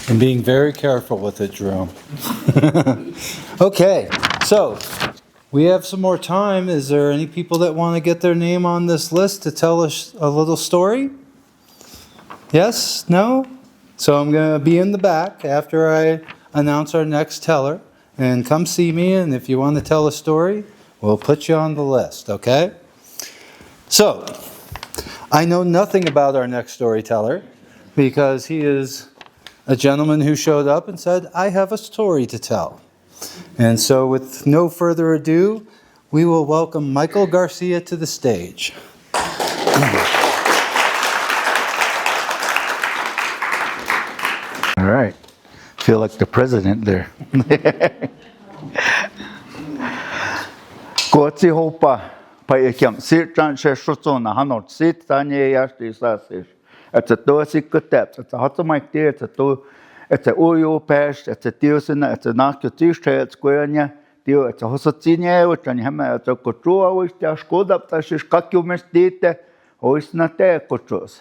And being very careful with it, Jerome. Okay, so we have some more time. Is there any people that want to get their name on this list to tell us a little story? Yes? No? So I'm going to be in the back after I announce our next teller. And come see me, and if you want to tell a story, we'll put you on the list, okay? So, I know nothing about our next storyteller because he is a gentleman who showed up and said, I have a story to tell. And so with no further ado, we will welcome Michael Garcia to the stage. All right. Feel like the president there. Koatsi hopa paikiam sirtran sheshotsona hanot sit tanye yasti sasir. It's a dosikutep, it's a hot mic there, it's a oyo pesh, it's a tiosina, it's a nakutisha, it's guanya, dio, it's a hosotinia, which on him, it's a kotrua, which they are scored up, that she's kakumestite, or it's not there, kotros.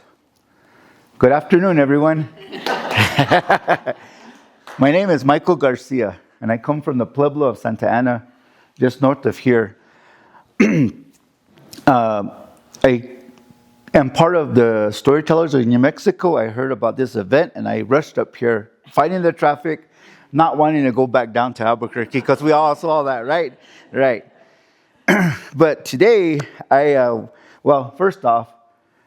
Good afternoon, everyone. My name is Michael Garcia, and I come from the Pueblo of Santa Ana, just north of here. I am part of the Storytellers of New Mexico. I heard about this event, and I rushed up here, fighting the traffic, not wanting to go back down to Albuquerque, because we all saw that, right? Right. But today, first off,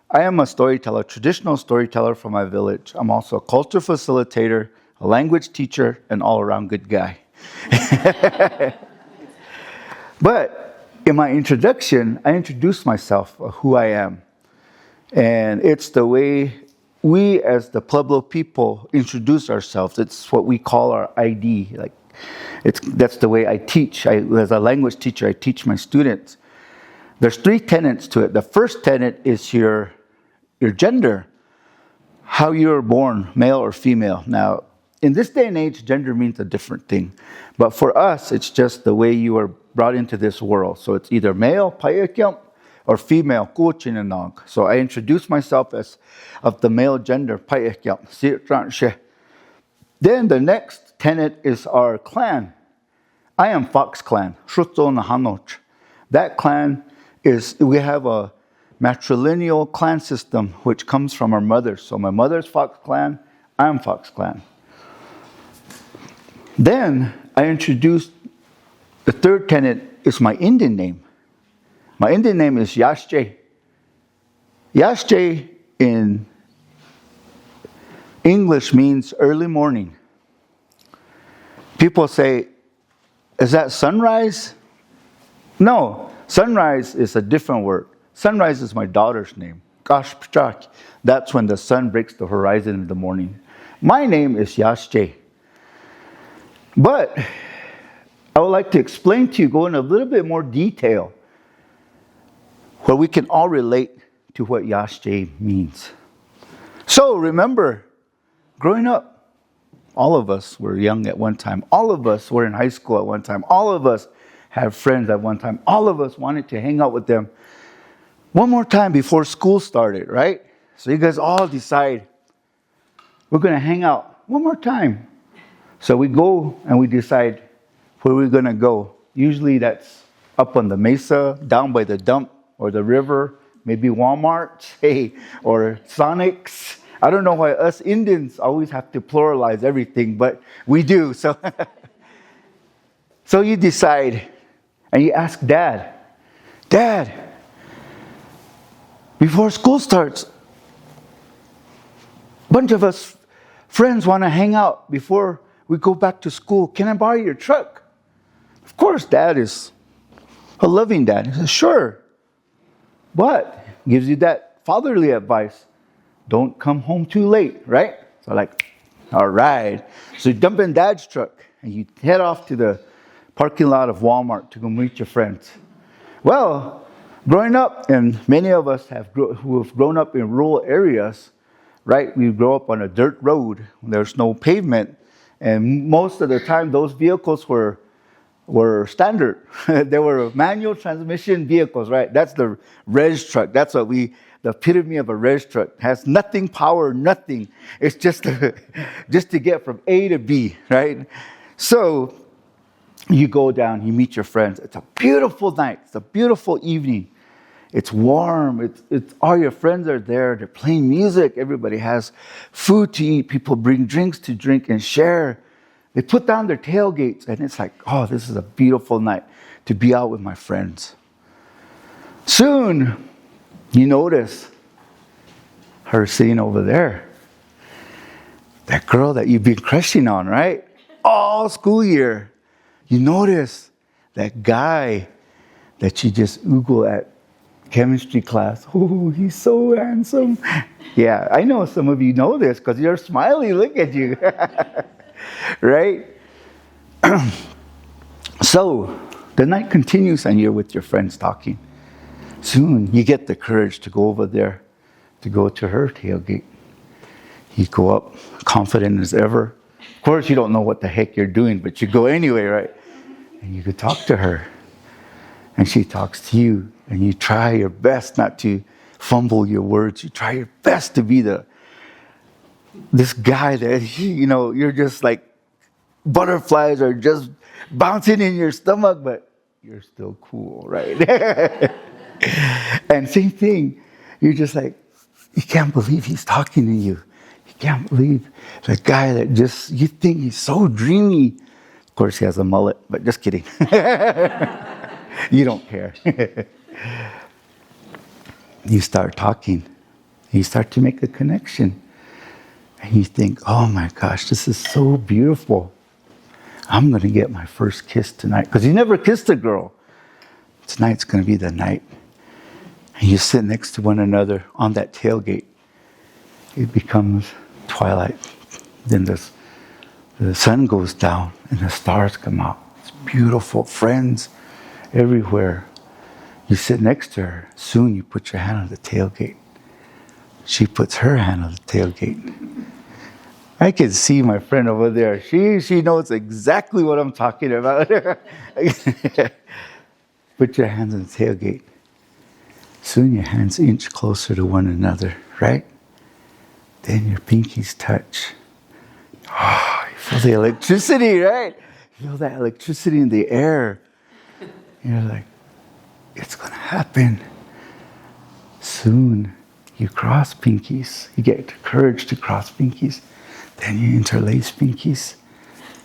I am a storyteller, traditional storyteller from my village. I'm also a culture facilitator, a language teacher, and all-around good guy. But in my introduction, I introduced myself, who I am. And it's the way we as the Pueblo people introduce ourselves. It's what we call our ID. That's the way I teach. As a language teacher, I teach my students. There's 3 tenets to it. The first tenet is your gender, how you were born, male or female. Now, in this day and age, gender means a different thing. But for us, it's just the way you were brought into this world. So it's either male, payakyam, or female, kuchinanong. So I introduce myself as of the male gender, payakyam, sirtranshe. Then the next tenet is our clan. I am Fox Clan, Shutzo Nahanoch. That clan we have a matrilineal clan system which comes from our mothers. So my mother's Fox Clan, I'm Fox Clan. Then I introduced the third tenet is my Indian name. My Indian name is Yashje. Yashje in English means early morning. People say, is that sunrise? No, sunrise is a different word. Sunrise is my daughter's name. Gosh, that's when the sun breaks the horizon in the morning. My name is Yashje. But I would like to explain to you, go in a little bit more detail, where we can all relate to what Yashje means. So remember, growing up, all of us were young at one time. All of us were in high school at one time. All of us had friends at one time. All of us wanted to hang out with them one more time before school started, right? So you guys all decide, we're going to hang out one more time. So we go and we decide where we're going to go. Usually that's up on the mesa, down by the dump or the river, maybe Walmart, or Sonic's. I don't know why us Indians always have to pluralize everything, but we do. So, so you decide and you ask Dad, before school starts, a bunch of us friends want to hang out before we go back to school. Can I borrow your truck? Of course, Dad is a loving dad. He says, sure. But gives you that fatherly advice. Don't come home too late, right? So all right. So you dump in Dad's truck and you head off to the parking lot of Walmart to go meet your friends. Well, growing up, and many of us who have grown up in rural areas, right? We grow up on a dirt road. There's no pavement. And most of the time, those vehicles were were standard. They were manual transmission vehicles, right? That's the res truck. That's what the epitome of a res truck. Has nothing power, nothing. It's just just to get from A to B, right? So you go down, you meet your friends. It's a beautiful night. It's a beautiful evening. It's warm. It's all your friends are there. They're playing music. Everybody has food to eat. People bring drinks to drink and share. They put down their tailgates, and it's like, oh, this is a beautiful night to be out with my friends. Soon, you notice her sitting over there. That girl that you've been crushing on, right? All school year. You notice that guy that you just oogle at chemistry class. Oh, he's so handsome. Yeah, I know some of you know this because you're smiling. Look at you. Right? So the night continues and you're with your friends talking. Soon you get the courage to go over there, to go to her tailgate. You go up confident as ever. Of course, you don't know what the heck you're doing, but you go anyway, right? And you could talk to her. And she talks to you. And you try your best not to fumble your words. You try your best to be this guy that, you're just like butterflies are just bouncing in your stomach, but you're still cool, right? And same thing. You're just like, you can't believe he's talking to you. You can't believe the guy that you think he's so dreamy. Of course, he has a mullet, but just kidding. You don't care. You start talking. You start to make a connection. And you think, oh my gosh, this is so beautiful. I'm going to get my first kiss tonight. Because you never kissed a girl. Tonight's going to be the night. And you sit next to one another on that tailgate. It becomes twilight. Then the sun goes down and the stars come out. It's beautiful. Friends everywhere. You sit next to her. Soon you put your hand on the tailgate. She puts her hand on the tailgate. I can see my friend over there. She knows exactly what I'm talking about. Put your hands on the tailgate. Soon your hands inch closer to one another, right? Then your pinkies touch. Oh, you feel the electricity, right? You feel that electricity in the air. You're like, it's going to happen. Soon you cross pinkies. You get the courage to cross pinkies. Then you interlace pinkies.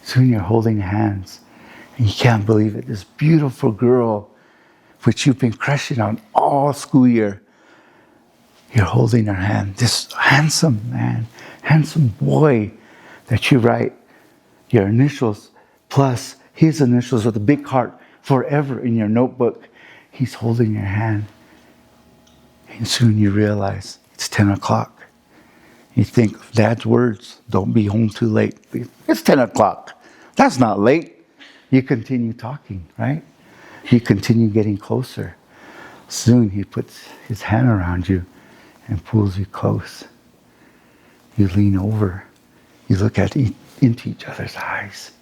Soon you're holding hands. And you can't believe it. This beautiful girl, which you've been crushing on all school year, you're holding her hand. This handsome man, handsome boy that you write your initials plus his initials with a big heart forever in your notebook. He's holding your hand. And soon you realize it's 10 o'clock. You think of Dad's words, don't be home too late. It's 10 o'clock. That's not late. You continue talking, right? You continue getting closer. Soon he puts his hand around you and pulls you close. You lean over. You look into each other's eyes.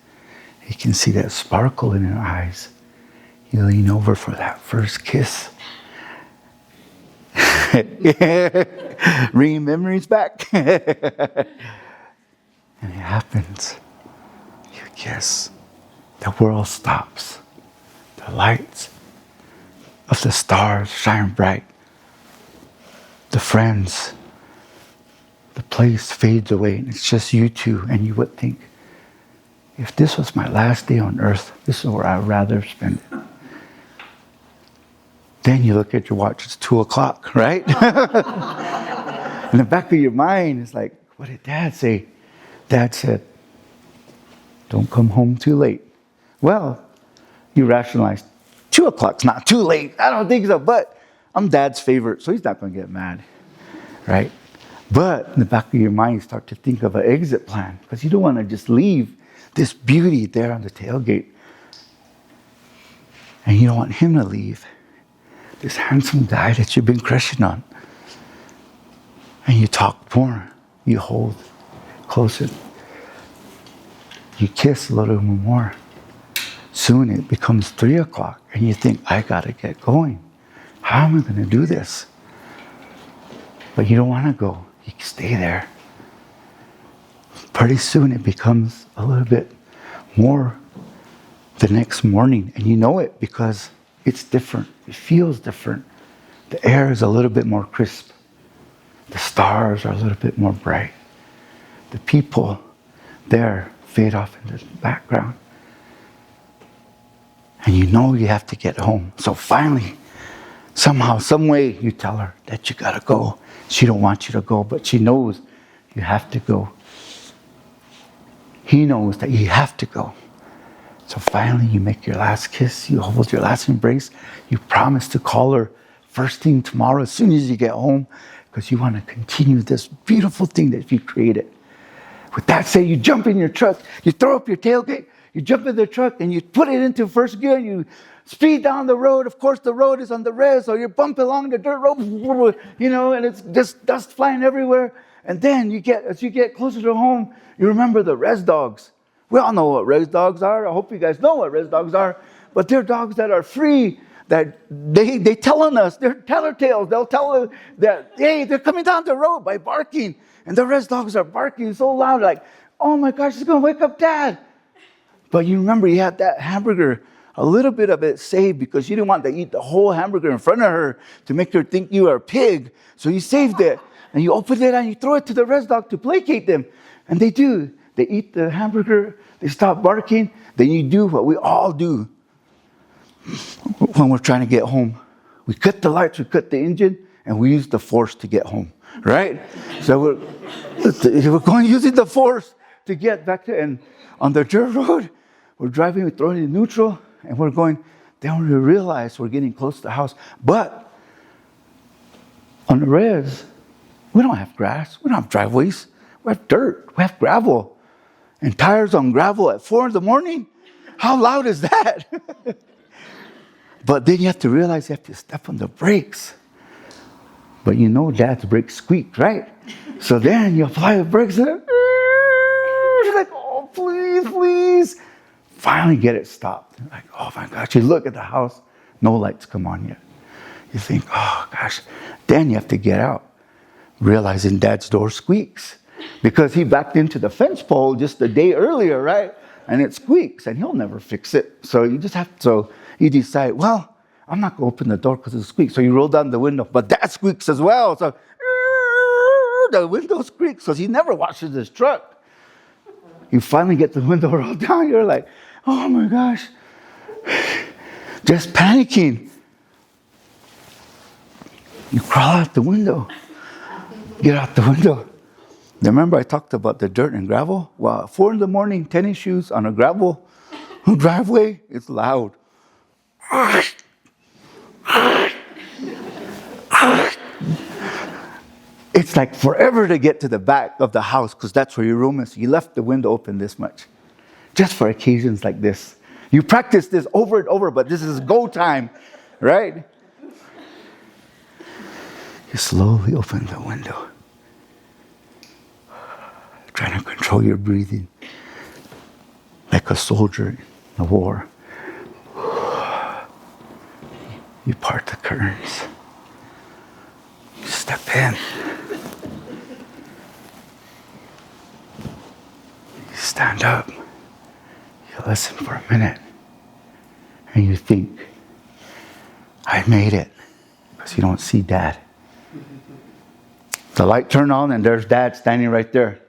You can see that sparkle in her eyes. You lean over for that first kiss. Bringing memories back. And it happens. You kiss. The world stops. The lights of the stars shine bright. The friends, the place fades away, and it's just you two. And you would think, if this was my last day on earth, this is where I'd rather spend it. Then you look at your watch, it's 2 o'clock, right? In the back of your mind, it's like, what did Dad say? Dad said, don't come home too late. Well, you rationalize, 2 o'clock's not too late. I don't think so, but I'm Dad's favorite, so he's not going to get mad, right? But in the back of your mind, you start to think of an exit plan because you don't want to just leave this beauty there on the tailgate. And you don't want him to leave. This handsome guy that you've been crushing on. And you talk more. You hold closer. You kiss a little more. Soon it becomes 3 o'clock, and you think, I got to get going. How am I going to do this? But you don't want to go. You stay there. Pretty soon it becomes a little bit more the next morning, and you know it because it's different. It feels different. The air is a little bit more crisp. The stars are a little bit more bright. The people there fade off into the background. And you know you have to get home. So finally, somehow, some way, you tell her that you gotta go. She don't want you to go, but she knows you have to go. He knows that you have to go. So finally, you make your last kiss. You hold your last embrace. You promise to call her first thing tomorrow as soon as you get home, because you want to continue this beautiful thing that you created. With that said, you jump in your truck. You throw up your tailgate. You jump in the truck and you put it into first gear and you speed down the road. Of course, the road is on the res, so you're bumping along the dirt road, and it's just dust flying everywhere. And then as you get closer to home, you remember the res dogs. We all know what res dogs are. I hope you guys know what res dogs are. But they're dogs that are free, that they telling us, they're teller tales. They'll tell us that, hey, they're coming down the road by barking. And the res dogs are barking so loud, like, oh my gosh, it's going to wake up Dad. But you remember you had that hamburger, a little bit of it saved because you didn't want to eat the whole hamburger in front of her to make her think you were a pig. So you saved it. And you open it and you throw it to the res dog to placate them. And they do. They eat the hamburger. They stop barking. Then you do what we all do when we're trying to get home. We cut the lights, we cut the engine, and we use the force to get home. Right? So we're going using the force to get back to, and on the dirt road, we're driving, we throw it in neutral, and we're going, then we realize we're getting close to the house. But on the res, we don't have grass, we don't have driveways, we have dirt, we have gravel. And tires on gravel at 4 a.m? How loud is that? But then you have to realize you have to step on the brakes. But you know Dad's brakes squeak, right? So then you apply the brakes and you're like, oh, please, please. Finally get it stopped. Like, oh my gosh, you look at the house, no lights come on yet. You think, oh gosh. Then you have to get out, realizing Dad's door squeaks because he backed into the fence pole just a day earlier, right? And it squeaks and he'll never fix it. So you decide, well, I'm not going to open the door because it squeaks. So you roll down the window, but that squeaks as well. So the window squeaks because he never washes his truck. You finally get the window rolled down. You're like, oh my gosh, just panicking. You crawl out the window. Get out the window. Remember I talked about the dirt and gravel? Well, 4 a.m, tennis shoes on a gravel driveway, it's loud. It's like forever to get to the back of the house because that's where your room is. You left the window open this much. Just for occasions like this. You practice this over and over, but this is go time, right? You slowly open the window. Trying to control your breathing. Like a soldier in a war. You part the curtains. You step in. You stand up. You listen for a minute. And you think, I made it. Because you don't see Dad. The light turned on and there's Dad standing right there.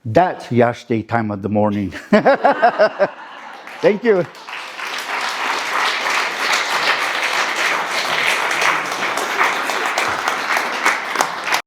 That's Yash Day time of the morning. Thank you.